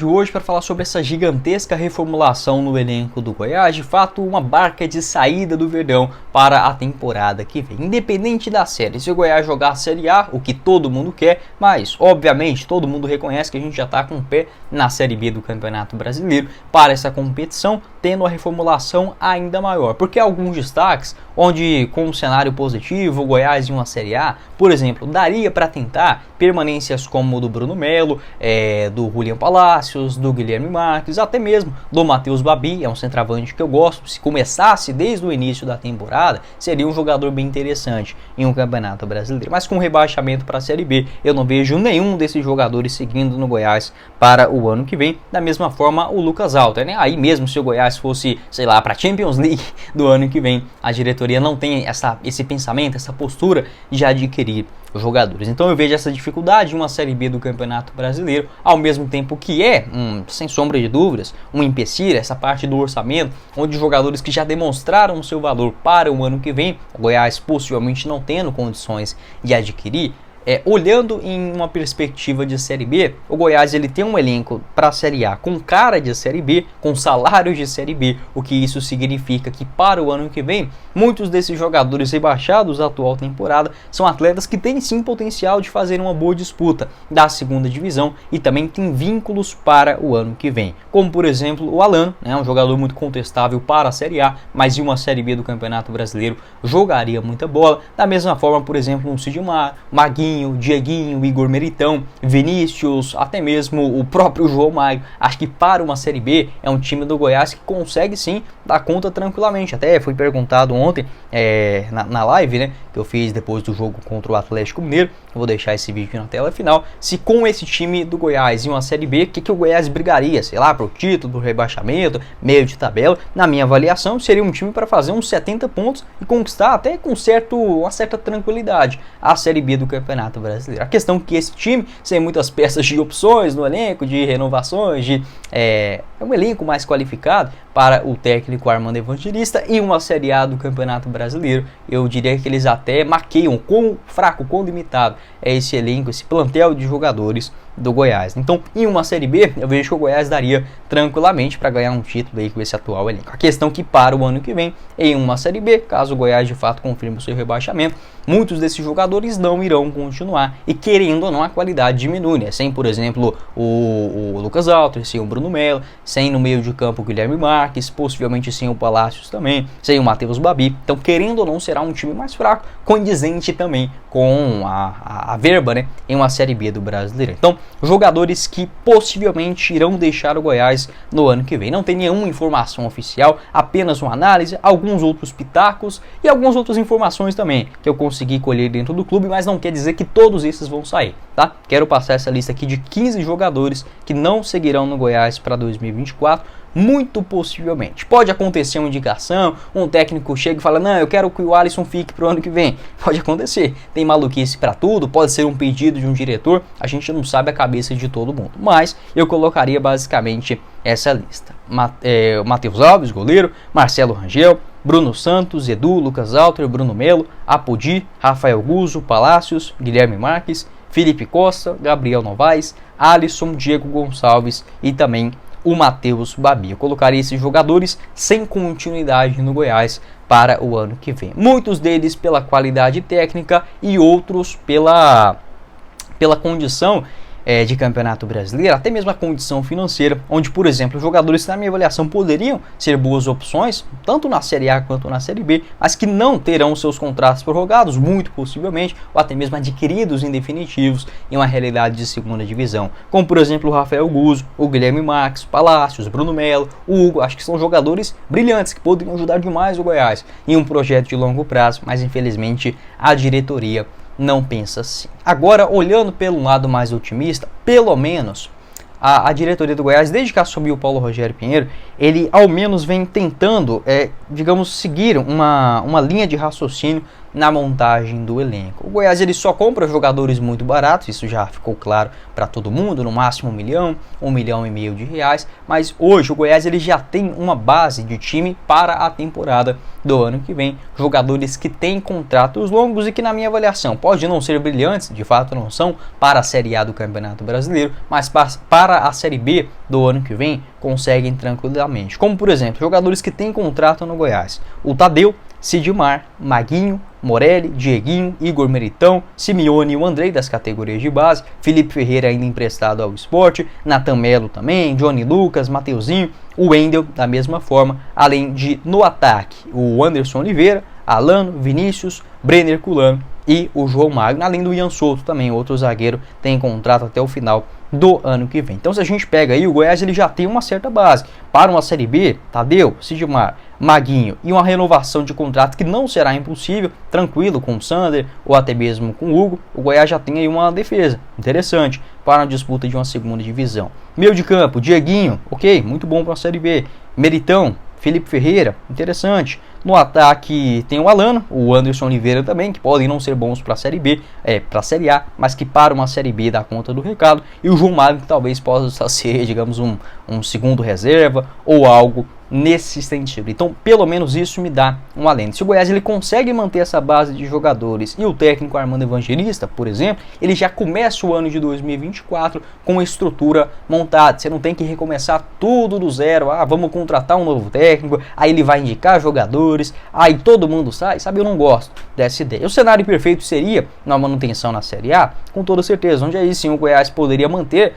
De hoje para falar sobre essa gigantesca reformulação no elenco do Goiás, de fato uma barca de saída do Verdão para a temporada que vem. Independente da série, se o Goiás jogar a Série A, o que todo mundo quer, mas obviamente todo mundo reconhece que a gente já está com o pé na Série B do Campeonato Brasileiro para essa competição, tendo a reformulação ainda maior. Porque alguns destaques, onde com um cenário positivo, o Goiás em uma Série A, por exemplo, daria para tentar permanências como o do Bruno Melo, do Julián Palacios, do Guilherme Marques, até mesmo do Matheus Babi, é um centroavante que eu gosto. Se começasse desde o início da temporada, seria um jogador bem interessante em um Campeonato Brasileiro. Mas com rebaixamento para a Série B, eu não vejo nenhum desses jogadores seguindo no Goiás para o ano que vem. Da mesma forma, o Lucas Alter, né? Aí mesmo se o Goiás fosse, sei lá, para a Champions League do ano que vem, a diretoria não tem esse pensamento, essa postura de adquirir os jogadores. Então eu vejo essa dificuldade em uma Série B do Campeonato Brasileiro, ao mesmo tempo que sem sombra de dúvidas, um empecilho, essa parte do orçamento, onde jogadores que já demonstraram o seu valor para o ano que vem, o Goiás possivelmente não tendo condições de adquirir. Olhando em uma perspectiva de Série B, o Goiás ele tem um elenco para a Série A com cara de Série B, com salários de Série B, o que isso significa que para o ano que vem, muitos desses jogadores rebaixados da atual temporada são atletas que têm sim potencial de fazer uma boa disputa da segunda divisão e também têm vínculos para o ano que vem, como por exemplo o Alan, um jogador muito contestável para a Série A, mas em uma Série B do Campeonato Brasileiro jogaria muita bola, da mesma forma, por exemplo, um Sidmar, Maguinho, Dieguinho, Igor Meritão, Vinícius, até mesmo o próprio João Maio. Acho que para uma Série B é um time do Goiás que consegue sim dar conta tranquilamente. Até foi perguntado ontem na live, né, que eu fiz depois do jogo contra o Atlético Mineiro, eu vou deixar esse vídeo na tela final, se com esse time do Goiás em uma Série B, o que o Goiás brigaria, sei lá, para o título, do rebaixamento, meio de tabela. Na minha avaliação, seria um time para fazer uns 70 pontos e conquistar até com uma certa tranquilidade a Série B do Campeonato Brasileiro. A questão é que esse time, sem muitas peças de opções no elenco, de renovações, é um elenco mais qualificado para o técnico Armando Evangelista, e uma Série A do Campeonato Brasileiro, eu diria que eles até maqueiam quão fraco, quão limitado é esse elenco, esse plantel de jogadores do Goiás. Então, em uma Série B, eu vejo que o Goiás daria tranquilamente para ganhar um título aí com esse atual elenco. A questão é que para o ano que vem, em uma Série B, caso o Goiás de fato confirme o seu rebaixamento, muitos desses jogadores não irão continuar e, querendo ou não, a qualidade diminui, né? Sem, por exemplo, o Lucas Alter, sem o Bruno Melo, sem no meio de campo o Guilherme Marques, possivelmente sem o Palacios também, sem o Matheus Babi. Então, querendo ou não, será um time mais fraco, condizente também com a verba, né, em uma Série B do Brasileiro. Então, jogadores que possivelmente irão deixar o Goiás no ano que vem. Não tem nenhuma informação oficial, apenas uma análise, alguns outros pitacos e algumas outras informações também que eu consegui colher dentro do clube, mas não quer dizer que todos esses vão sair, tá? Quero passar essa lista aqui de 15 jogadores que não seguirão no Goiás para 2024. Muito possivelmente. Pode acontecer uma indicação, um técnico chega e fala, não, eu quero que o Alisson fique pro ano que vem. Pode acontecer. Tem maluquice para tudo, pode ser um pedido de um diretor, a gente não sabe a cabeça de todo mundo. Mas eu colocaria basicamente essa lista. Matheus Alves, goleiro, Marcelo Rangel, Bruno Santos, Edu, Lucas Alter, Bruno Melo, Apodi, Rafael Guzzo, Palacios, Guilherme Marques, Felipe Costa, Gabriel Novaes, Alisson, Diego Gonçalves e também o Matheus Babi. Eu colocaria esses jogadores sem continuidade no Goiás para o ano que vem. Muitos deles pela qualidade técnica e outros pela condição de Campeonato Brasileiro, até mesmo a condição financeira, onde, por exemplo, jogadores que na minha avaliação poderiam ser boas opções, tanto na Série A quanto na Série B, mas que não terão seus contratos prorrogados, muito possivelmente, ou até mesmo adquiridos em definitivos em uma realidade de segunda divisão, como por exemplo o Rafael Guzzo, o Guilherme Marques, Palacios, Bruno Melo, o Hugo. Acho que são jogadores brilhantes que poderiam ajudar demais o Goiás em um projeto de longo prazo, mas infelizmente a diretoria não pensa assim. Agora, olhando pelo lado mais otimista, pelo menos a diretoria do Goiás, desde que assumiu o Paulo Rogério Pinheiro, ele ao menos vem tentando, digamos, seguir uma linha de raciocínio na montagem do elenco. O Goiás ele só compra jogadores muito baratos, isso já ficou claro para todo mundo, no máximo R$1 milhão e meio de reais, mas hoje o Goiás ele já tem uma base de time para a temporada do ano que vem, jogadores que têm contratos longos e que na minha avaliação pode não ser brilhantes, de fato não são, para a Série A do Campeonato Brasileiro, mas para a Série B do ano que vem conseguem tranquilamente, como por exemplo, jogadores que têm contrato no Goiás, o Tadeu, Sidmar, Maguinho, Morelli, Dieguinho, Igor Meritão, Simeone e o Andrei das categorias de base, Felipe Ferreira ainda emprestado ao Sport, Nathan Melo também, Johnny Lucas, Mateuzinho, o Wendel da mesma forma, além de no ataque o Anderson Oliveira, Alano, Vinícius, Brenner Culano e o João Magno, além do Ian Souto também, outro zagueiro, tem contrato até o final do ano que vem. Então se a gente pega aí, o Goiás ele já tem uma certa base para uma Série B, Tadeu, Sidmar, Maguinho e uma renovação de contrato que não será impossível, tranquilo com o Sander ou até mesmo com o Hugo, o Goiás já tem aí uma defesa interessante para a disputa de uma segunda divisão. Meio de campo, Dieguinho, ok, muito bom para a Série B, Meritão, Felipe Ferreira, interessante. No ataque tem o Alano, o Anderson Oliveira também, que podem não ser bons para a Série B, para a Série A, mas que para uma Série B dá conta do recado. E o João Magno, que talvez possa ser, digamos, um segundo reserva ou algo nesse sentido. Então, pelo menos isso me dá um alento. Se o Goiás ele consegue manter essa base de jogadores e o técnico Armando Evangelista, por exemplo, ele já começa o ano de 2024 com a estrutura montada. Você não tem que recomeçar tudo do zero. Vamos contratar um novo técnico, aí ele vai indicar jogadores, aí todo mundo sai, sabe? Eu não gosto dessa ideia. O cenário perfeito seria uma manutenção na Série A, com toda certeza, onde aí sim o Goiás poderia manter